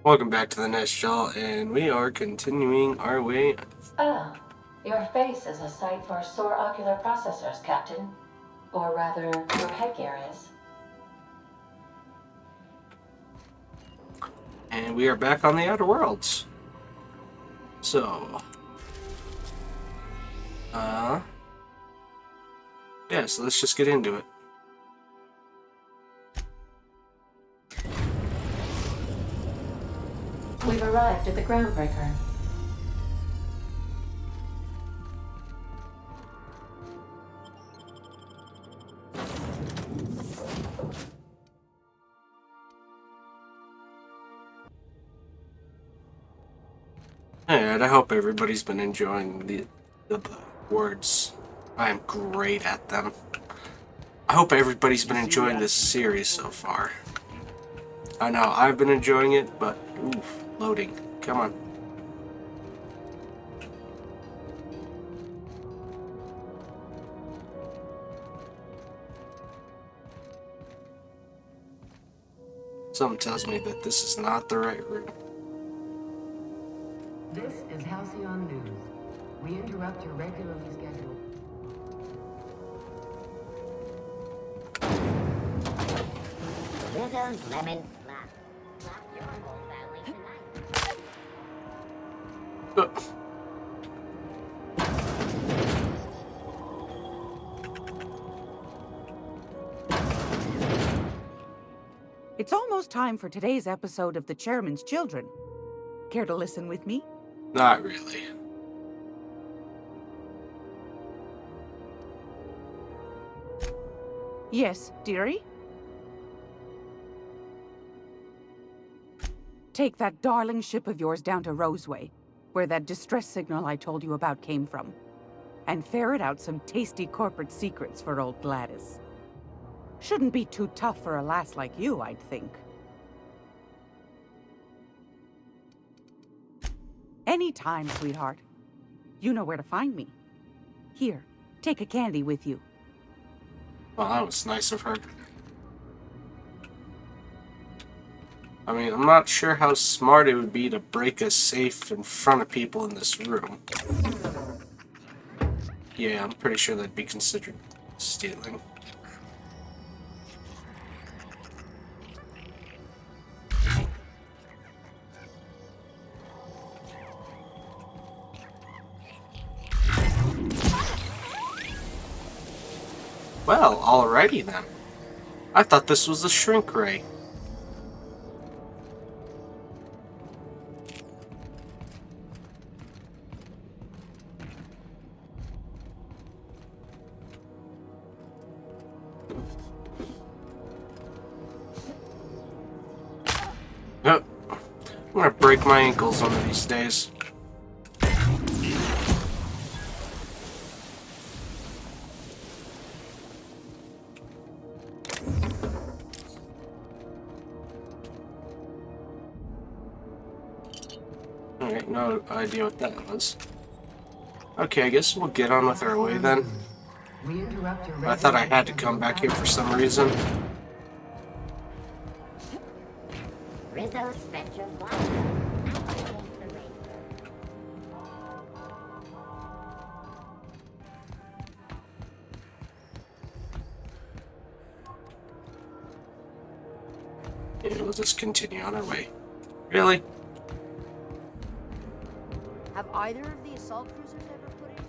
Welcome back to the Nest, and we are continuing our way. Ah, your face is a sight for sore ocular processors, Captain. Or rather, your headgear is. And we are back on the Outer Worlds. So, yeah, so let's just get into it. We've arrived at the groundbreaker. And I hope everybody's been enjoying the words. I am great at them. I hope everybody's been enjoying this series so far. I know, I've been enjoying it, but oof, loading. Come on. Something tells me that this is not the right room. This is Halcyon News. We interrupt your regularly scheduled... Rizzo's Lemon Slap. Slap your whole family tonight. It's almost time for today's episode of The Chairman's Children. Care to listen with me? Not really. Yes, dearie? Take that darling ship of yours down to Roseway, where that distress signal I told you about came from, and ferret out some tasty corporate secrets for old Gladys. Shouldn't be too tough for a lass like you, I'd think. Anytime, sweetheart. You know where to find me. Here, take a candy with you. Well, that was nice of her. I mean, I'm not sure how smart it would be to break a safe in front of people in this room. Yeah, I'm pretty sure that'd be considered stealing. Well, alrighty then. I thought this was a shrink ray. Yep. I'm gonna break my ankles one of these days. Alright, no idea what that was. Okay, I guess we'll get on with our way then. We interrupt your I thought I had to come back here for some reason. Rizzo's Spectrum Blaster. Yeah, we'll just continue on our way. Really? Have either of the assault cruisers ever put into...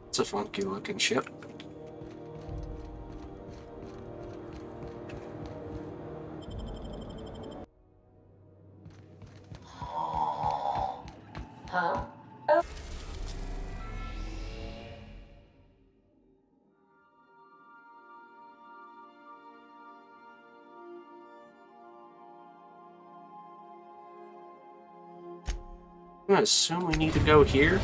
It's a funky looking ship. Huh? Oh. I'm gonna assume we need to go here.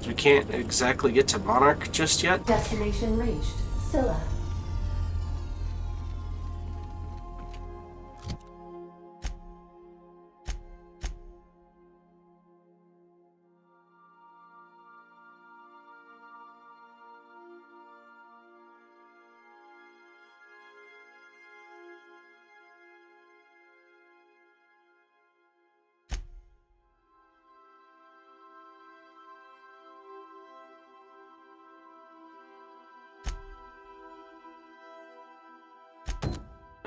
We can't exactly get to Monarch just yet. Destination reached. Scylla.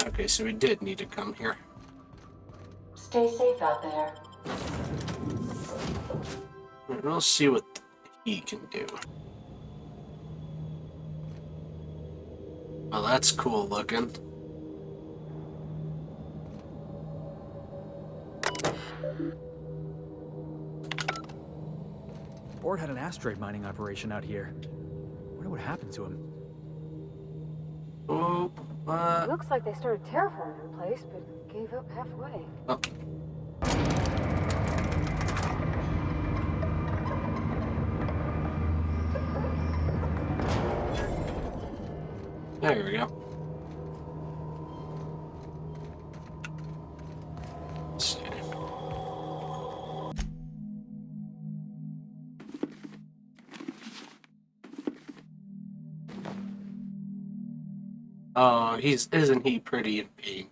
Okay, so we did need to come here. Stay safe out there. We'll see what he can do. Oh, that's cool looking. Ord had an asteroid mining operation out here. Wonder what happened to him. Oh, Looks like they started terraforming the place, but gave up halfway. oh. There we go. Let's see. Oh, isn't he pretty in pink?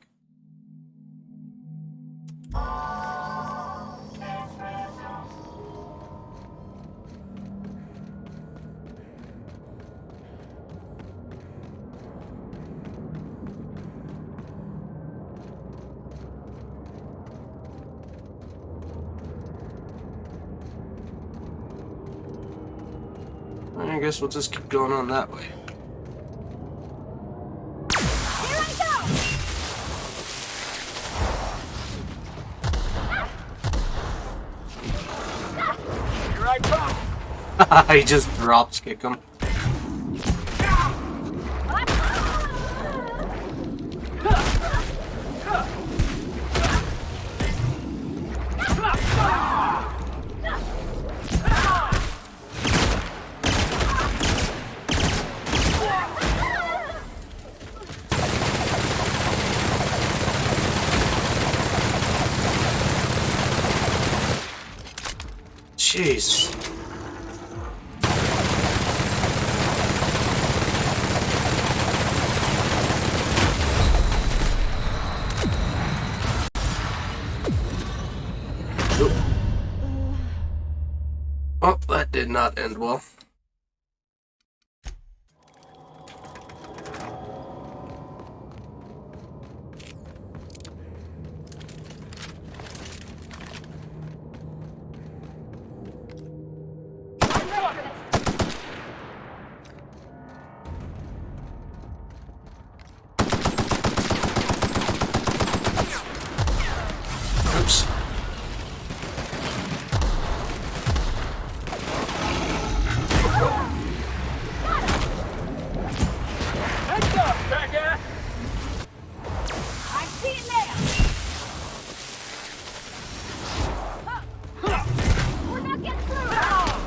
I guess we'll just keep going on that way. Here I come! I just drops kick him. Jeez. Oh, that did not end well. Oops. Heads up, jackass! I see it now! We're not getting through!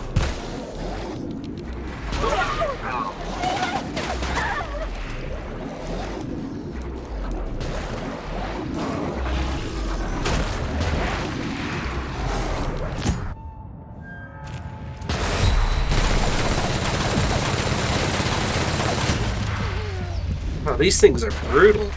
Oh, these things are brutal.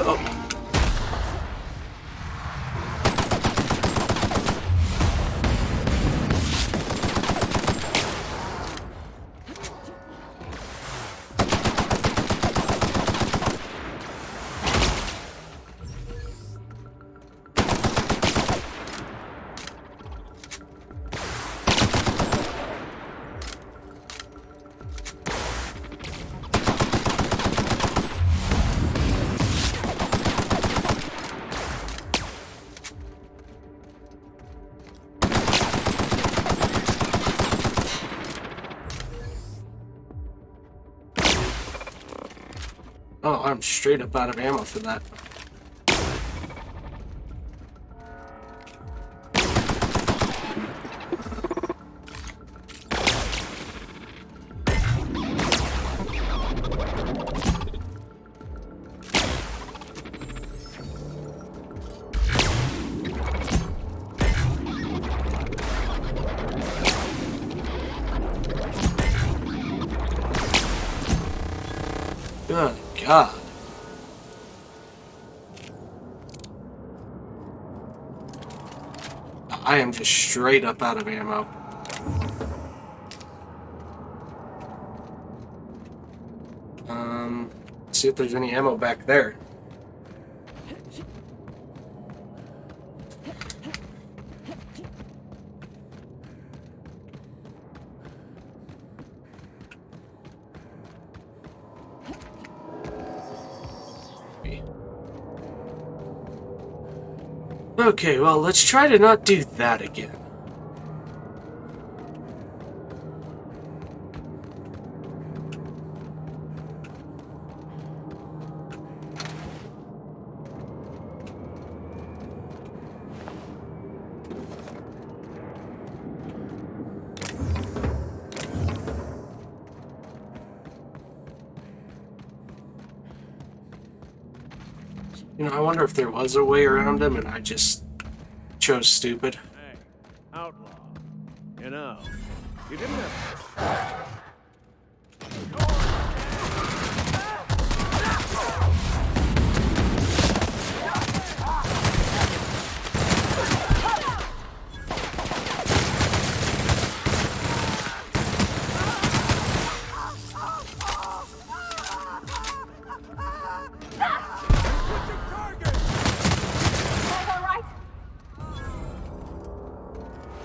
Oh. Oh, I'm straight up out of ammo for that. Good God. I am just straight up out of ammo. Let's see if there's any ammo back there. Okay, well, let's try to not do that again. You know, I wonder if there was a way around him and I just chose stupid. Hey, outlaw. You know, you didn't have...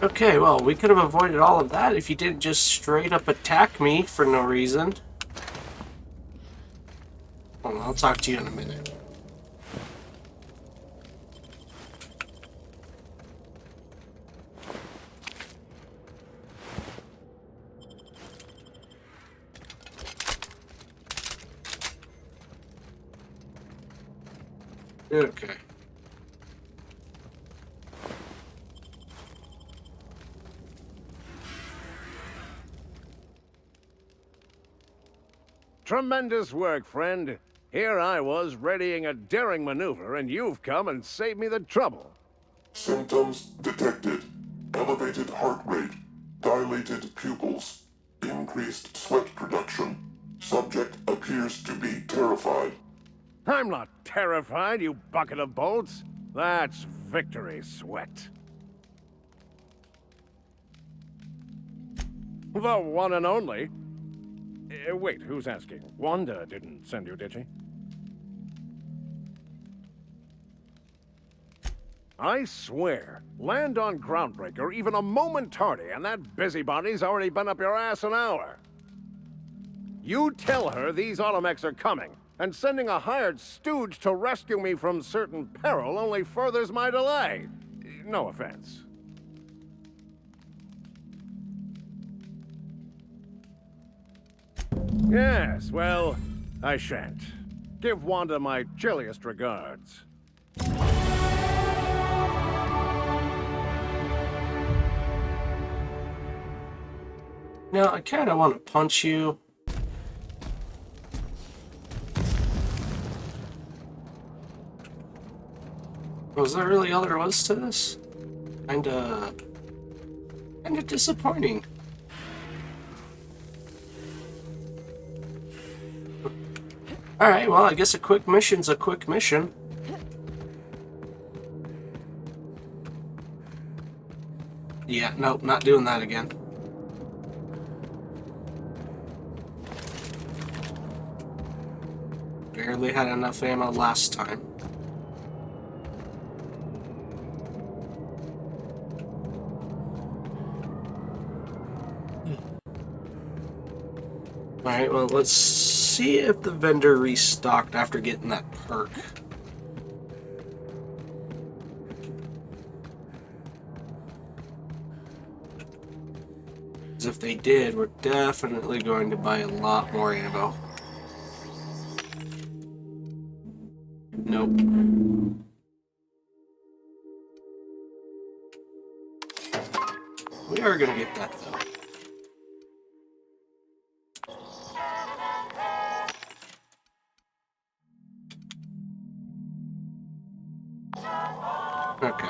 Okay, well, we could have avoided all of that if you didn't just straight up attack me for no reason. Hold on, I'll talk to you in a minute. Okay. Tremendous work, friend. Here I was readying a daring maneuver, and you've come and saved me the trouble. Symptoms detected. Elevated heart rate, dilated pupils, increased sweat production. Subject appears to be terrified. I'm not terrified, you bucket of bolts. That's victory sweat. The one and only. Wait, who's asking? Wanda didn't send you, did she? I swear, land on Groundbreaker even a moment tardy, and that busybody's already been up your ass an hour. You tell her these automechs are coming, and sending a hired stooge to rescue me from certain peril only furthers my delay. No offense. Yes, well, I shan't. Give Wanda my chilliest regards. Now, I kind of want to punch you. Was that really all there was to this? Kinda disappointing. Alright, well, I guess a quick mission's a quick mission. Yeah, nope, not doing that again. Barely had enough ammo last time. Alright, well, let's see if the vendor restocked after getting that perk. Because if they did, we're definitely going to buy a lot more ammo. Nope. We are going to get that, though. Okay.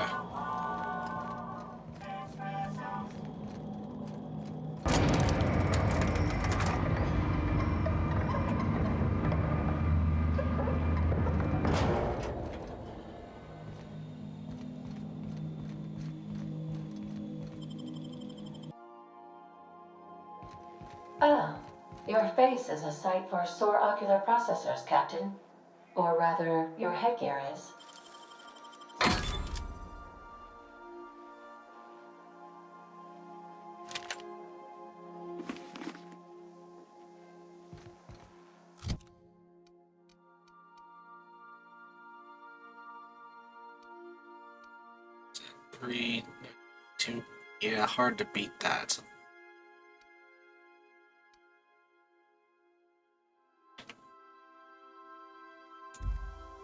Ah, your face is a sight for sore ocular processors, Captain. Or rather, your headgear is. Three, two. Yeah, hard to beat that.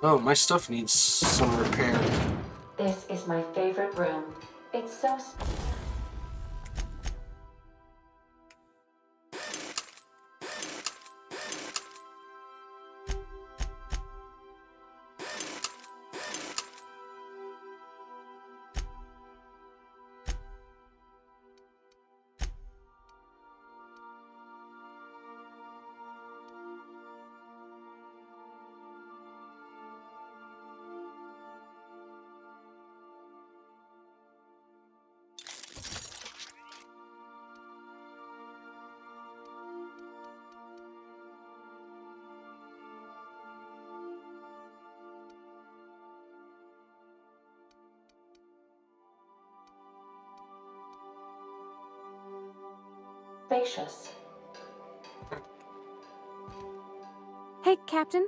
Oh, my stuff needs some repair. This is my favorite room. It's so... spacious. Hey, Captain.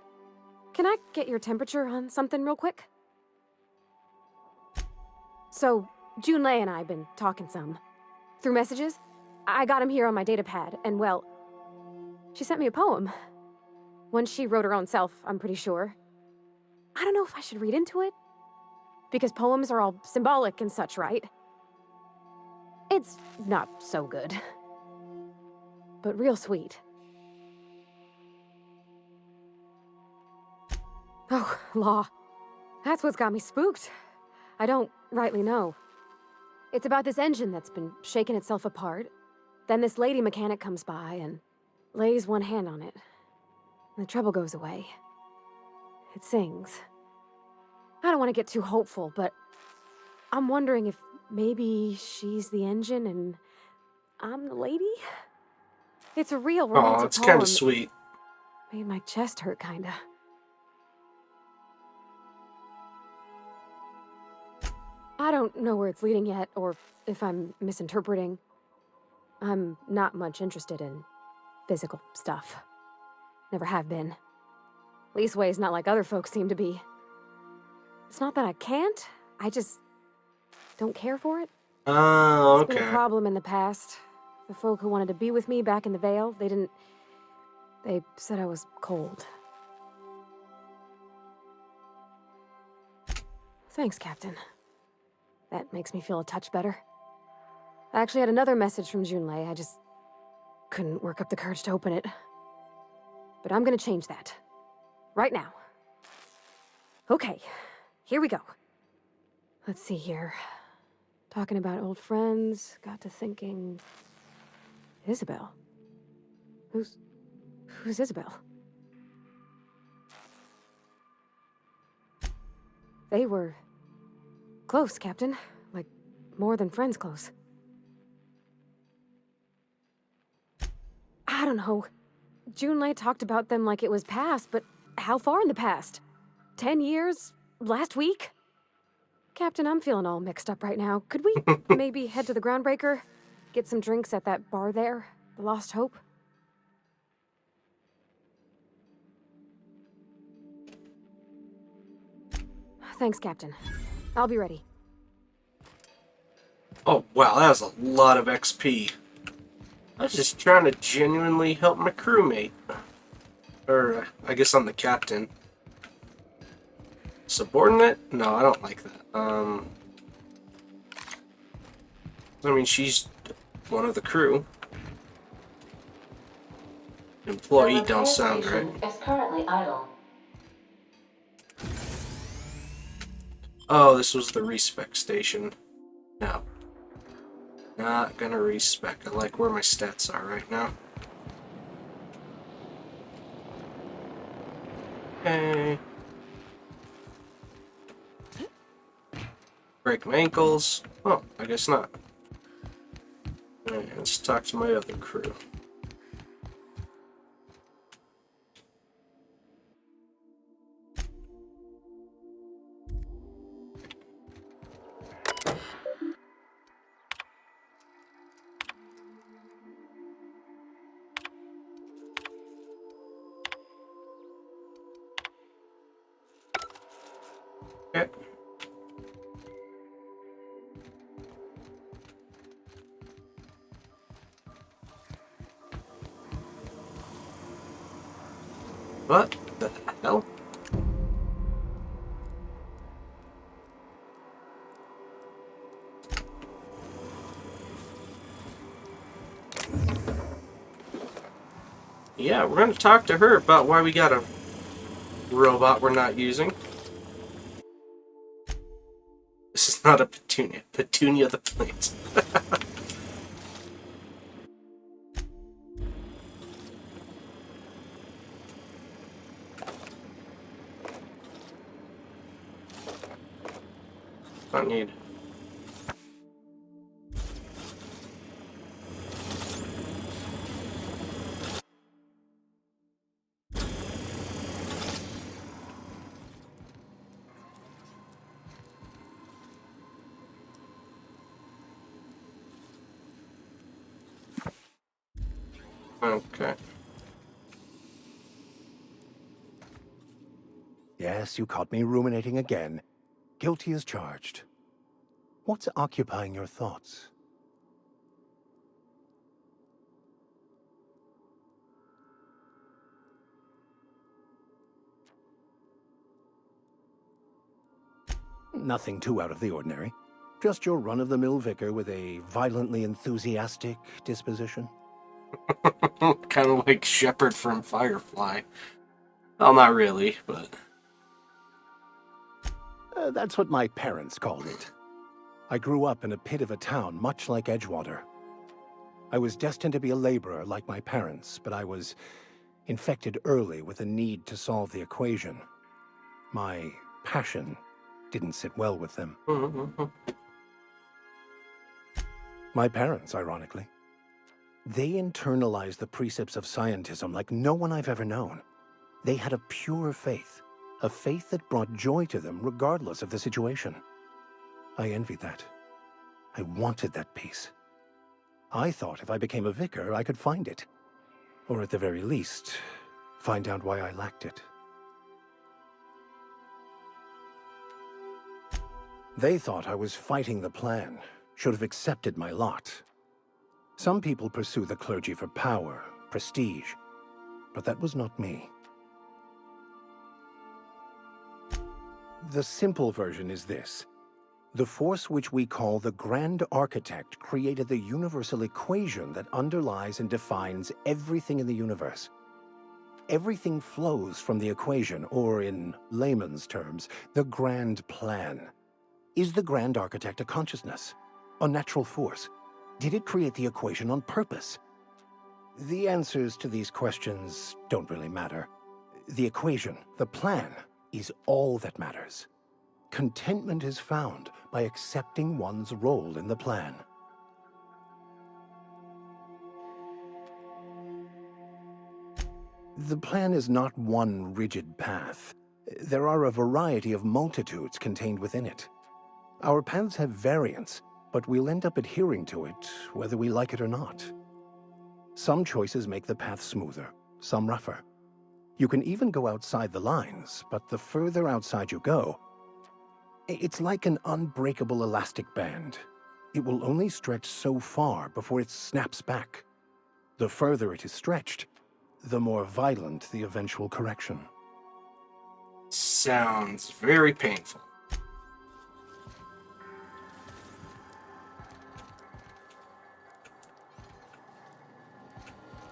Can I get your temperature on something real quick? So, Junlei and I have been talking some. Through messages. I got him here on my datapad, and well... she sent me a poem. One she wrote her own self, I'm pretty sure. I don't know if I should read into it. Because poems are all symbolic and such, right? It's not so good. But real sweet. Oh, law. That's what's got me spooked. I don't rightly know. It's about this engine that's been shaking itself apart. Then this lady mechanic comes by and lays one hand on it. And the trouble goes away. It sings. I don't want to get too hopeful, but I'm wondering if maybe she's the engine and I'm the lady? It's a real romantic Oh, it's poem. kind of sweet. Made my chest hurt, kinda. I don't know where it's leading yet, or if I'm misinterpreting. I'm not much interested in physical stuff. Never have been. Leastways, not like other folks seem to be. It's not that I can't, I just don't care for it. Oh, It's been a okay. problem in the past. The folk who wanted to be with me back in the Vale, they said I was cold. Thanks, Captain. That makes me feel a touch better. I actually had another message from Junlei, I just couldn't work up the courage to open it. But I'm gonna change that. Right now. Okay, here we go. Let's see here. Talking about old friends, got to thinking... Isabel? Who's Isabel? They were close, Captain. Like, more than friends close. I don't know. Junlei talked about them like it was past, but how far in the past? 10 years? Last week? Captain, I'm feeling all mixed up right now. Could we maybe head to the Groundbreaker? Get some drinks at that bar there? The Lost Hope? Thanks, Captain. I'll be ready. Oh, wow, that was a lot of XP. I was just trying to genuinely help my crewmate. Or, I guess I'm the captain. Subordinate? No, I don't like that. I mean, she's one of the crew. Employee The don't repair sound right. station is currently idle. Oh, this was the respec station. No. Not gonna respec. I like where my stats are right now. Okay. Break my ankles. Oh, I guess not. Alright, let's talk to my other crew. Okay. What the hell? Yeah, we're gonna talk to her about why we got a robot we're not using. This is not a petunia. Petunia the plant. Don't need. Okay. Yes, you caught me ruminating again. Guilty as charged. What's occupying your thoughts? Nothing too out of the ordinary. Just your run-of-the-mill vicar with a violently enthusiastic disposition. Kind of like Shepard from Firefly. Well, not really, but... That's what my parents called it. I grew up in a pit of a town, much like Edgewater. I was destined to be a laborer like my parents, but I was infected early with a need to solve the equation. My passion didn't sit well with them. My parents, ironically. They internalized the precepts of scientism like no one I've ever known. They had a pure faith, a faith that brought joy to them regardless of the situation. I envied that. I wanted that peace. I thought if I became a vicar, I could find it. Or at the very least, find out why I lacked it. They thought I was fighting the plan, should have accepted my lot. Some people pursue the clergy for power, prestige, but that was not me. The simple version is this. The force which we call the Grand Architect created the universal equation that underlies and defines everything in the universe. Everything flows from the equation, or in layman's terms, the grand plan. Is the Grand Architect a consciousness? A natural force? Did it create the equation on purpose? The answers to these questions don't really matter. The equation, the plan, is all that matters. contentment is found by accepting one's role in the plan. The plan is not one rigid path. There are a variety of multitudes contained within it. Our paths have variance, but we'll end up adhering to it, whether we like it or not. Some choices make the path smoother, some rougher. You can even go outside the lines, but the further outside you go, it's like an unbreakable elastic band. It will only stretch so far before it snaps back. The further it is stretched, the more violent the eventual correction. Sounds very painful.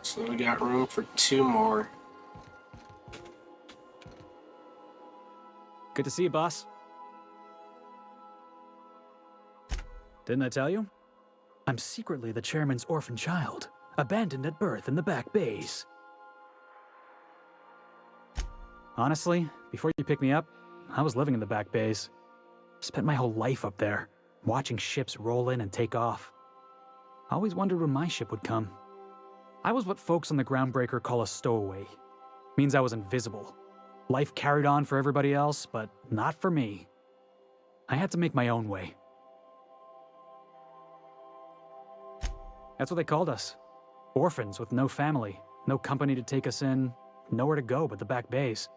So we got room for 2 more. Good to see you, boss. Didn't I tell you? I'm secretly the chairman's orphan child, abandoned at birth in the back bays. Honestly, before you picked me up, I was living in the back bays. Spent my whole life up there, watching ships roll in and take off. I always wondered when my ship would come. I was what folks on the Groundbreaker call a stowaway. Means I was invisible. Life carried on for everybody else, but not for me. I had to make my own way. That's what they called us. Orphans with no family, no company to take us in, nowhere to go but the back bays.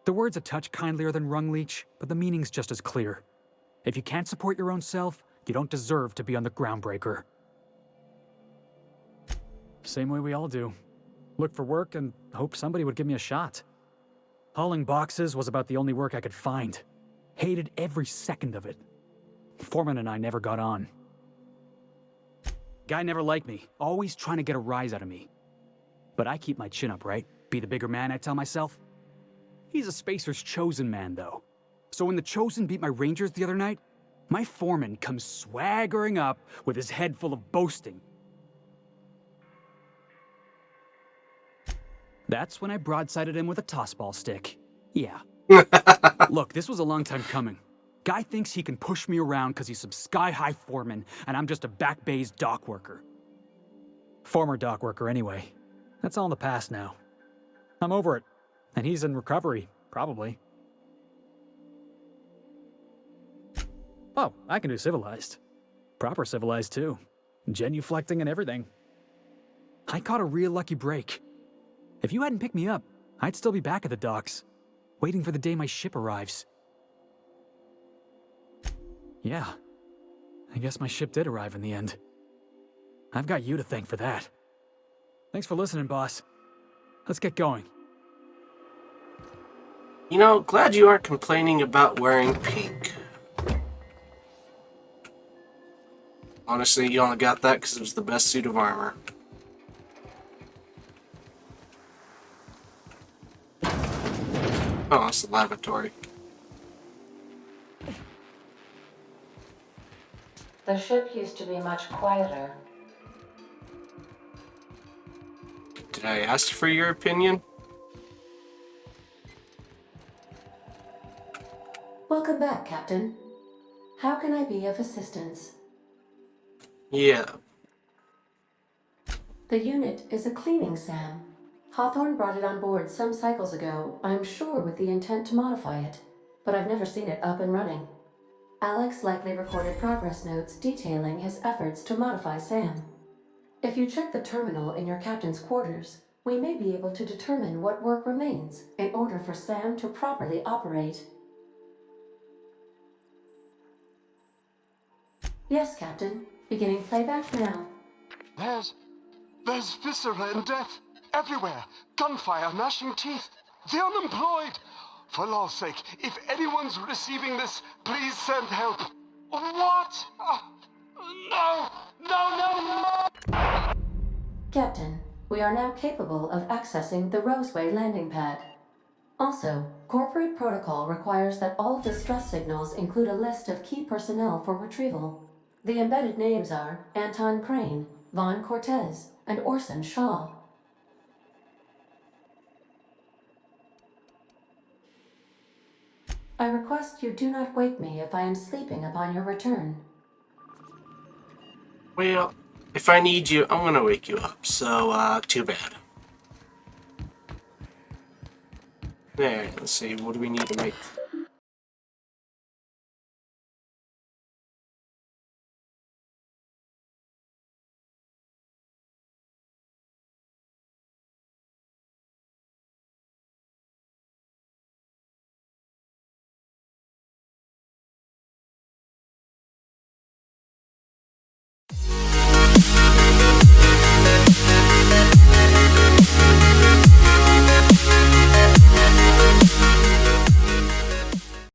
The word's a touch kindlier than Rungleech, but the meaning's just as clear. If you can't support your own self, you don't deserve to be on the Groundbreaker. Same way we all do. Look for work and hope somebody would give me a shot. Hauling boxes was about the only work I could find. Hated every second of it. Foreman and I never got on. Guy never liked me, always trying to get a rise out of me. But I keep my chin up, right? Be the bigger man, I tell myself. He's a Spacer's chosen man, though. So when the Chosen beat my Rangers the other night, my foreman comes swaggering up with his head full of boasting. That's when I broadsided him with a tossball stick. Yeah. Look, this was a long time coming. Guy thinks he can push me around because he's some sky-high foreman, and I'm just a back bay's dock worker. Former dock worker, anyway. That's all in the past now. I'm over it. And he's in recovery, probably. Oh, I can do civilized. Proper civilized, too. Genuflecting and everything. I caught a real lucky break. If you hadn't picked me up, I'd still be back at the docks, waiting for the day my ship arrives. Yeah, I guess my ship did arrive in the end. I've got you to thank for that. Thanks for listening, boss. Let's get going. You know, glad you aren't complaining about wearing pink. Honestly, you only got that because it was the best suit of armor. Oh, it's the lavatory. The ship used to be much quieter. Did I ask for your opinion? Welcome back, Captain. How can I be of assistance? Yeah. The unit is a cleaning SAM. Hawthorne brought it on board some cycles ago, I'm sure with the intent to modify it, but I've never seen it up and running. Alex likely recorded progress notes detailing his efforts to modify SAM. If you check the terminal in your captain's quarters, we may be able to determine what work remains in order for SAM to properly operate. Yes, Captain. Beginning playback now. There's viscera and death everywhere. Gunfire, gnashing teeth. The unemployed. For law's sake, if anyone's receiving this, please send help. What? No! Captain, we are now capable of accessing the Roseway landing pad. Also, corporate protocol requires that all distress signals include a list of key personnel for retrieval. The embedded names are Anton Crane, Vaughn Cortez, and Orson Shaw. I request you do not wake me if I am sleeping upon your return. Well, if I need you, I'm gonna wake you up, so, too bad. There, let's see, what do we need to make